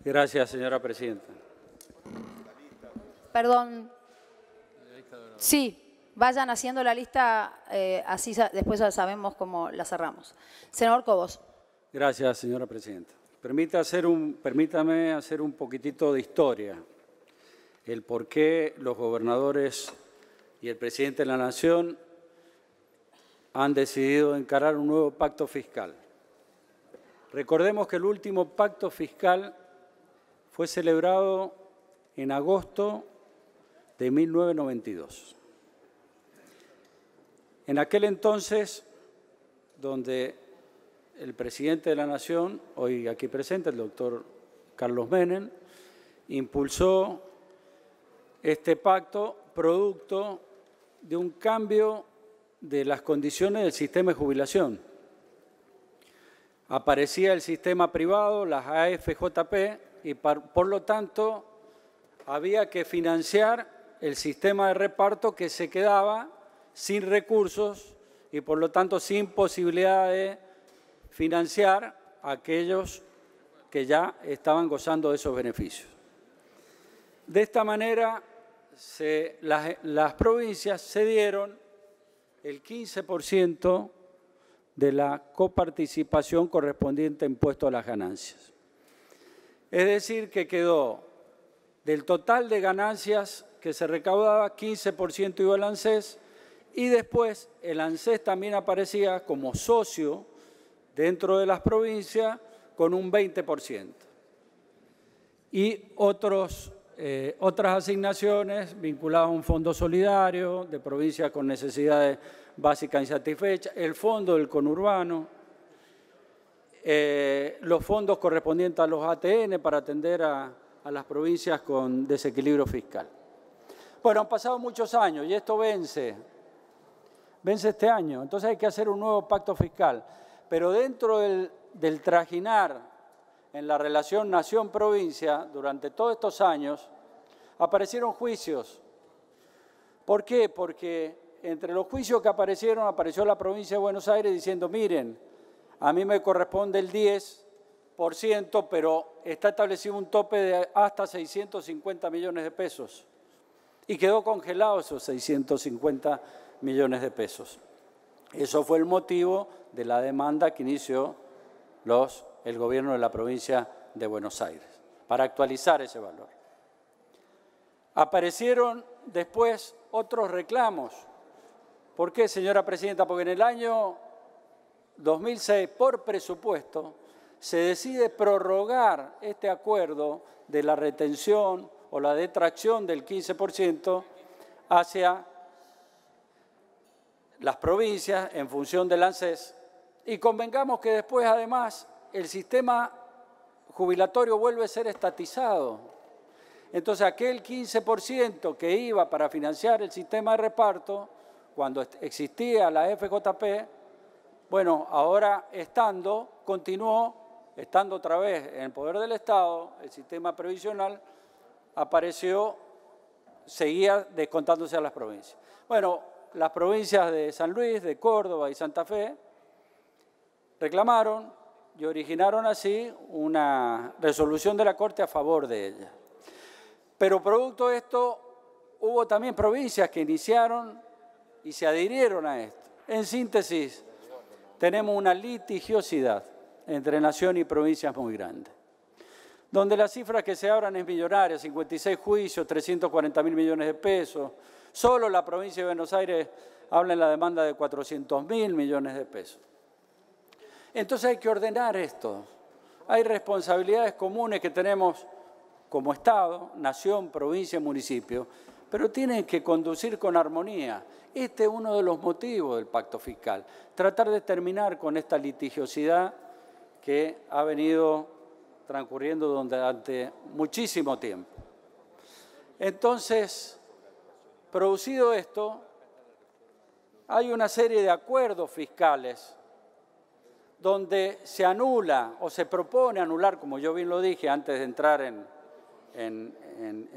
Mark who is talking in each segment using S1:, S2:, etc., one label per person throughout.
S1: Gracias, señora presidenta.
S2: Perdón. Sí, vayan haciendo la lista, así después ya sabemos cómo la cerramos. Senador Cobos.
S1: Gracias, señora presidenta. Permítame hacer un poquitito de historia. El por qué los gobernadores y el presidente de la Nación han decidido encarar un nuevo pacto fiscal. Recordemos que el último pacto fiscal fue celebrado en agosto de 1992. En aquel entonces, donde el presidente de la Nación, hoy aquí presente, el doctor Carlos Menem, impulsó este pacto producto de un cambio de las condiciones del sistema de jubilación. Aparecía el sistema privado, las AFJP, y por lo tanto había que financiar el sistema de reparto que se quedaba sin recursos y por lo tanto sin posibilidad de financiar a aquellos que ya estaban gozando de esos beneficios. De esta manera, las provincias cedieron el 15% de la coparticipación correspondiente a impuesto a las ganancias. Es decir, que quedó del total de ganancias que se recaudaba, 15% iba al ANSES y después el ANSES también aparecía como socio dentro de las provincias con un 20%. Y otras asignaciones vinculadas a un fondo solidario de provincias con necesidades básicas insatisfechas, el fondo del conurbano, los fondos correspondientes a los ATN para atender a las provincias con desequilibrio fiscal. Bueno, han pasado muchos años y esto vence este año, entonces hay que hacer un nuevo pacto fiscal. Pero dentro del trajinar en la relación nación-provincia, durante todos estos años, aparecieron juicios. ¿Por qué? Porque entre los juicios que apareció la provincia de Buenos Aires diciendo, miren, a mí me corresponde el 10%, pero está establecido un tope de hasta 650 millones de pesos. Y quedó congelado esos 650 millones de pesos. Eso fue el motivo de la demanda que inició el gobierno de la provincia de Buenos Aires, para actualizar ese valor. Aparecieron después otros reclamos. ¿Por qué, señora presidenta? Porque en el año 2006, por presupuesto, se decide prorrogar este acuerdo de la retención o la detracción del 15% hacia las provincias en función del ANSES y convengamos que después además el sistema jubilatorio vuelve a ser estatizado. Entonces aquel 15% que iba para financiar el sistema de reparto cuando existía la FJP, bueno, ahora continuó estando otra vez en el poder del Estado, el sistema previsional seguía descontándose a las provincias. Bueno, las provincias de San Luis, de Córdoba y Santa Fe reclamaron y originaron así una resolución de la Corte a favor de ella. Pero producto de esto, hubo también provincias que iniciaron y se adhirieron a esto. En síntesis, tenemos una litigiosidad entre nación y provincias muy grande, donde las cifras que se abran es millonaria, 56 juicios, 340.000 millones de pesos. Solo la provincia de Buenos Aires habla en la demanda de 400.000 millones de pesos. Entonces hay que ordenar esto. Hay responsabilidades comunes que tenemos como Estado, nación, provincia, municipio, pero tienen que conducir con armonía. Este es uno de los motivos del pacto fiscal, tratar de terminar con esta litigiosidad que ha venido transcurriendo durante muchísimo tiempo. Entonces, producido esto, hay una serie de acuerdos fiscales donde se anula o se propone anular, como yo bien lo dije antes de entrar en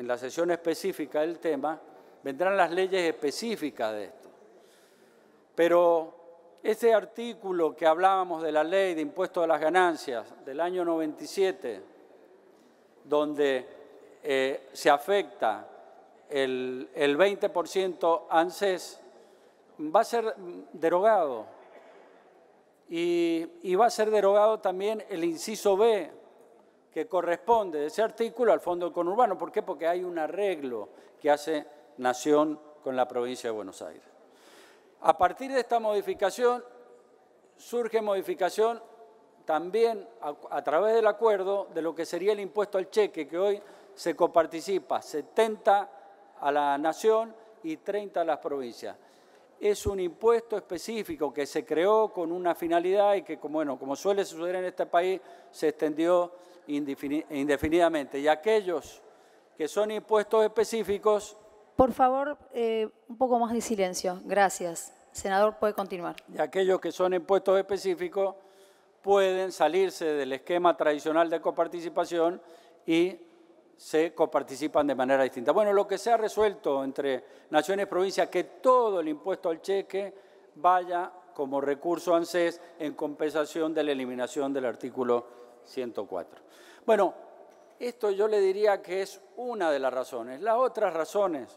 S1: la sesión específica del tema, vendrán las leyes específicas de esto. Pero ese artículo que hablábamos de la ley de impuesto a las ganancias del año 97, donde se afecta el 20% ANSES, va a ser derogado. Y va a ser derogado también el inciso B, que corresponde de ese artículo al Fondo Conurbano. ¿Por qué? Porque hay un arreglo que hace Nación con la provincia de Buenos Aires. A partir de esta modificación, surge modificación también a través del acuerdo de lo que sería el impuesto al cheque, que hoy se coparticipa 70 a la Nación y 30 a las provincias. Es un impuesto específico que se creó con una finalidad y que, como suele suceder en este país, se extendió indefinidamente. Y aquellos que son impuestos específicos...
S2: Por favor, un poco más de silencio. Gracias. Senador, puede continuar.
S1: Y aquellos que son impuestos específicos pueden salirse del esquema tradicional de coparticipación y se coparticipan de manera distinta. Bueno, lo que se ha resuelto entre Nación y provincia es que todo el impuesto al cheque vaya como recurso ANSES en compensación de la eliminación del artículo 104. Bueno, esto yo le diría que es una de las razones. Las otras razones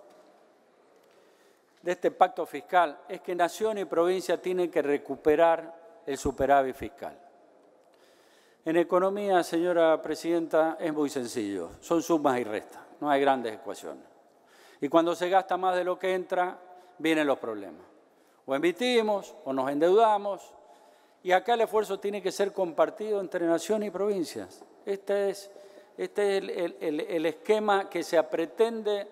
S1: de este pacto fiscal es que Nación y provincia tienen que recuperar el superávit fiscal. En economía, señora presidenta, es muy sencillo. Son sumas y restas, no hay grandes ecuaciones. Y cuando se gasta más de lo que entra, vienen los problemas. O emitimos o nos endeudamos. Y acá el esfuerzo tiene que ser compartido entre Nación y provincias. Este es el esquema que se pretende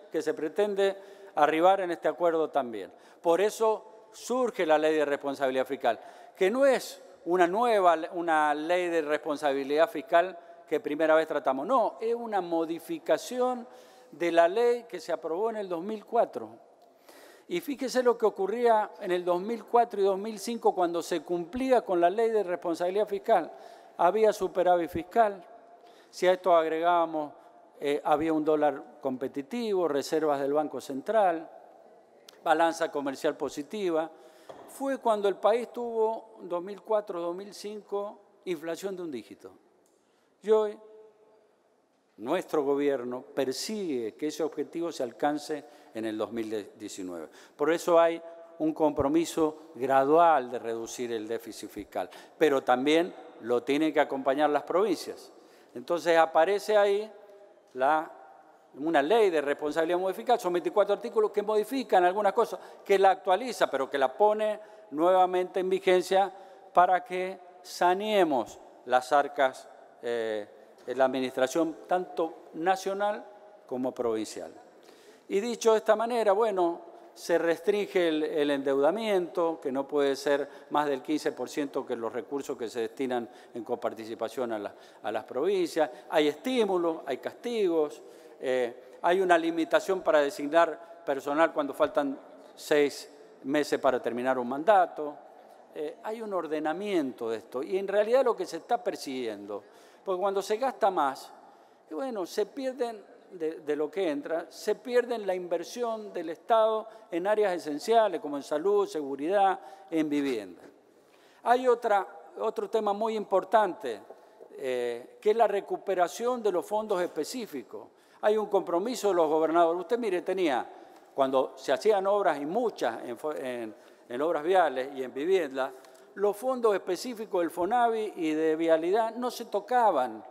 S1: arribar en este acuerdo también. Por eso surge la Ley de Responsabilidad Fiscal, que no es una ley de responsabilidad fiscal que primera vez tratamos. No, es una modificación de la ley que se aprobó en el 2004. Y fíjese lo que ocurría en el 2004 y 2005 cuando se cumplía con la ley de responsabilidad fiscal. Había superávit fiscal. Si a esto agregábamos, había un dólar competitivo, reservas del Banco Central, balanza comercial positiva. Fue cuando el país tuvo, en 2004-2005, inflación de un dígito. Y hoy, nuestro gobierno persigue que ese objetivo se alcance en el 2019. Por eso hay un compromiso gradual de reducir el déficit fiscal, pero también lo tienen que acompañar las provincias. Entonces aparece ahí una ley de responsabilidad modificada, son 24 artículos que modifican algunas cosas, que la actualiza, pero que la pone nuevamente en vigencia para que saneemos las arcas de la administración tanto nacional como provincial. Y dicho de esta manera, bueno, se restringe el endeudamiento, que no puede ser más del 15% que los recursos que se destinan en coparticipación a las provincias. Hay estímulos, hay castigos, hay una limitación para designar personal cuando faltan 6 meses para terminar un mandato. Hay un ordenamiento de esto y en realidad lo que se está persiguiendo, porque cuando se gasta más, bueno, se pierden de lo que entra, se pierden la inversión del Estado en áreas esenciales como en salud, seguridad, en vivienda. Hay otro tema muy importante, que es la recuperación de los fondos específicos. Hay un compromiso de los gobernadores. Usted, mire, cuando se hacían obras y muchas en obras viales y en vivienda, los fondos específicos del FONAVI y de vialidad no se tocaban.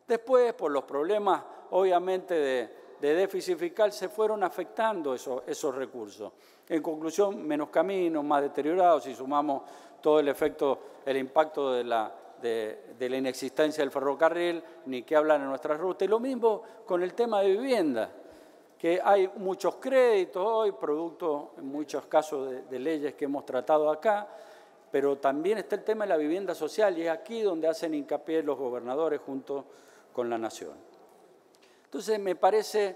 S1: Después, por los problemas, obviamente, de déficit fiscal, se fueron afectando esos recursos. En conclusión, menos caminos, más deteriorados, si sumamos todo el impacto de la inexistencia del ferrocarril, ni qué hablan en nuestras rutas. Y lo mismo con el tema de vivienda, que hay muchos créditos hoy, producto en muchos casos de leyes que hemos tratado acá, pero también está el tema de la vivienda social y es aquí donde hacen hincapié los gobernadores junto con la Nación. Entonces, me parece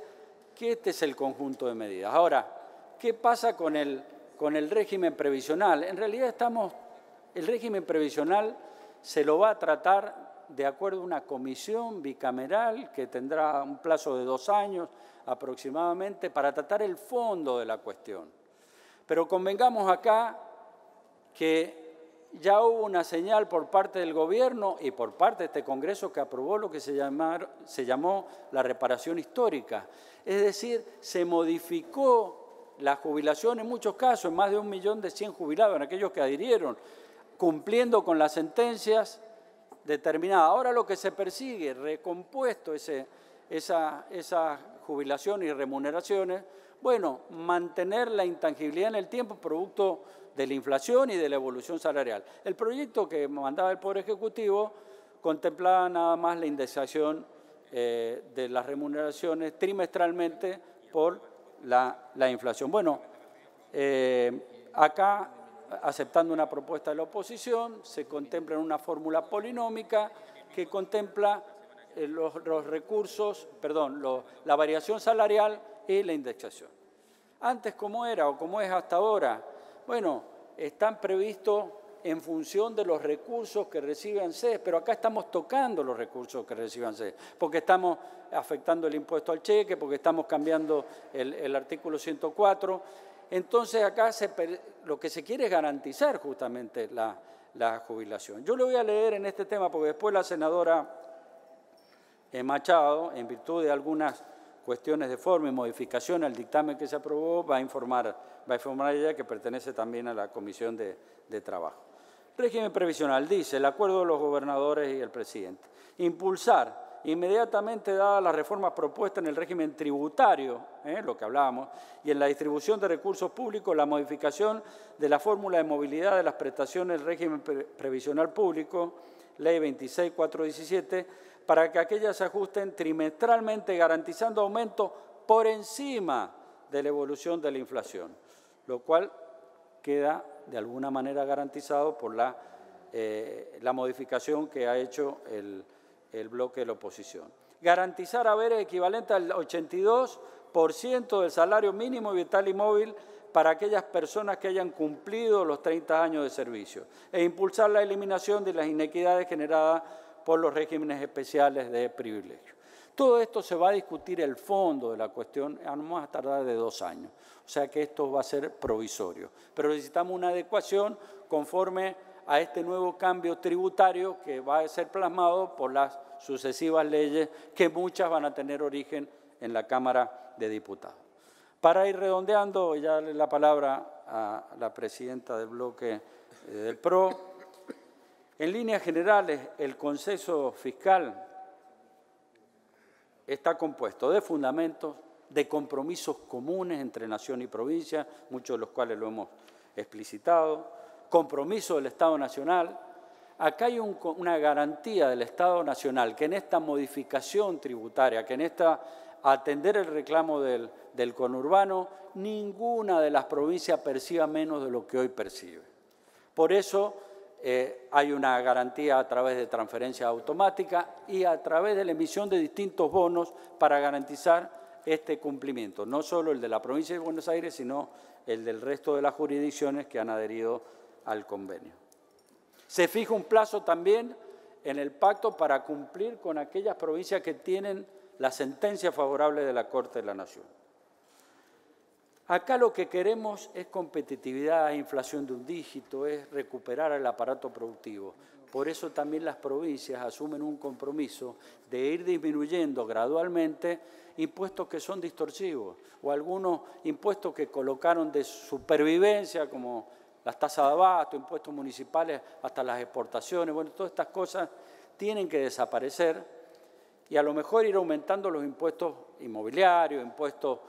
S1: que este es el conjunto de medidas. Ahora, ¿qué pasa con el régimen previsional? En realidad el régimen previsional se lo va a tratar de acuerdo a una comisión bicameral que tendrá un plazo de 2 años aproximadamente para tratar el fondo de la cuestión. Pero convengamos acá que ya hubo una señal por parte del gobierno y por parte de este Congreso que aprobó lo que se llamó la reparación histórica. Es decir, se modificó la jubilación en muchos casos, en más de 1.100.000 jubilados, en aquellos que adhirieron, cumpliendo con las sentencias determinadas. Ahora lo que se persigue, recompuesto esa jubilación y remuneraciones, bueno, mantener la intangibilidad en el tiempo producto de la inflación y de la evolución salarial. El proyecto que mandaba el Poder Ejecutivo contemplaba nada más la indexación de las remuneraciones trimestralmente por la inflación. Bueno, acá, aceptando una propuesta de la oposición, se contempla en una fórmula polinómica que contempla los recursos, la variación salarial y la indexación. Antes, ¿cómo era o cómo es hasta ahora? Bueno, están previstos en función de los recursos que recibe ANSES, pero acá estamos tocando los recursos que recibe ANSES, porque estamos afectando el impuesto al cheque, porque estamos cambiando el artículo 104. Entonces, acá lo que se quiere es garantizar justamente la jubilación. Yo le voy a leer en este tema, porque después la senadora Machado, en virtud de algunas cuestiones de forma y modificación al dictamen que se aprobó, va a informar ella, que pertenece también a la Comisión de Trabajo. Régimen previsional, dice el acuerdo de los gobernadores y el presidente. Impulsar inmediatamente, dadas las reformas propuestas en el régimen tributario, lo que hablábamos, y en la distribución de recursos públicos, la modificación de la fórmula de movilidad de las prestaciones del régimen previsional público, Ley 26.417, para que aquellas se ajusten trimestralmente, garantizando aumento por encima de la evolución de la inflación, lo cual queda de alguna manera garantizado por la modificación que ha hecho el bloque de la oposición. Garantizar haberes equivalente al 82% del salario mínimo vital y móvil para aquellas personas que hayan cumplido los 30 años de servicio e impulsar la eliminación de las inequidades generadas por los regímenes especiales de privilegio. Todo esto se va a discutir el fondo de la cuestión, vamos a tardar de 2 años, o sea que esto va a ser provisorio. Pero necesitamos una adecuación conforme a este nuevo cambio tributario que va a ser plasmado por las sucesivas leyes, que muchas van a tener origen en la Cámara de Diputados. Para ir redondeando, ya darle la palabra a la presidenta del bloque del PRO. En líneas generales, el consenso fiscal está compuesto de fundamentos, de compromisos comunes entre nación y provincia, muchos de los cuales lo hemos explicitado, compromiso del Estado Nacional. Acá hay una garantía del Estado Nacional que en esta modificación tributaria, que en esta atender el reclamo del conurbano, ninguna de las provincias perciba menos de lo que hoy percibe. Por eso hay una garantía a través de transferencia automática y a través de la emisión de distintos bonos para garantizar este cumplimiento, no solo el de la provincia de Buenos Aires, sino el del resto de las jurisdicciones que han adherido al convenio. Se fija un plazo también en el pacto para cumplir con aquellas provincias que tienen la sentencia favorable de la Corte de la Nación. Acá lo que queremos es competitividad, inflación de un dígito, es recuperar el aparato productivo. Por eso también las provincias asumen un compromiso de ir disminuyendo gradualmente impuestos que son distorsivos o algunos impuestos que colocaron de supervivencia, como las tasas de abasto, impuestos municipales, hasta las exportaciones. Bueno, todas estas cosas tienen que desaparecer y a lo mejor ir aumentando los impuestos inmobiliarios, impuestos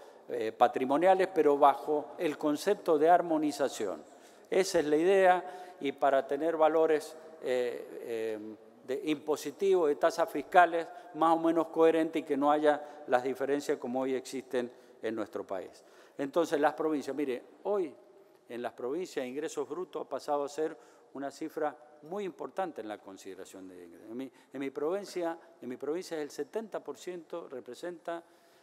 S1: patrimoniales, pero bajo el concepto de armonización. Esa es la idea, y para tener valores impositivos, de tasas fiscales más o menos coherentes y que no haya las diferencias como hoy existen en nuestro país. Entonces, las provincias, mire, hoy en las provincias ingresos brutos ha pasado a ser una cifra muy importante en la consideración de ingresos. En mi provincia el 70% representa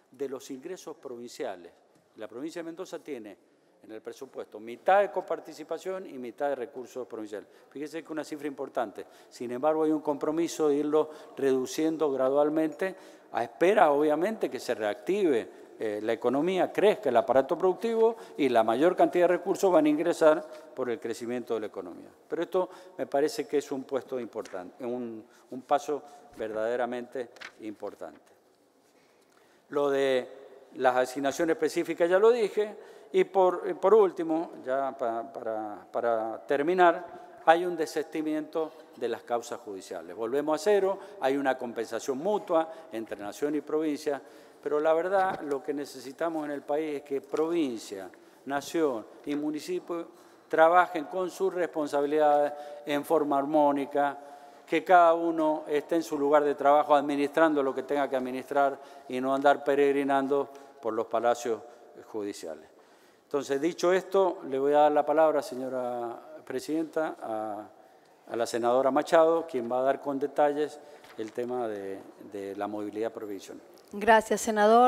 S1: de los ingresos provinciales. La provincia de Mendoza tiene en el presupuesto mitad de coparticipación y mitad de recursos provinciales. Fíjese que es una cifra importante. Sin embargo, hay un compromiso de irlo reduciendo gradualmente, a espera, obviamente, que se reactive la economía, crezca el aparato productivo y la mayor cantidad de recursos van a ingresar por el crecimiento de la economía. Pero esto me parece que es un puesto importante, un paso verdaderamente importante. Lo de las asignaciones específicas ya lo dije. Y por último, ya para terminar, hay un desistimiento de las causas judiciales. Volvemos a cero, hay una compensación mutua entre nación y provincia, pero la verdad lo que necesitamos en el país es que provincia, nación y municipio trabajen con sus responsabilidades en forma armónica, que cada uno esté en su lugar de trabajo administrando lo que tenga que administrar y no andar peregrinando por los palacios judiciales. Entonces, dicho esto, le voy a dar la palabra, señora presidenta, a la senadora Machado, quien va a dar con detalles el tema de la movilidad provisional.
S2: Gracias, senador.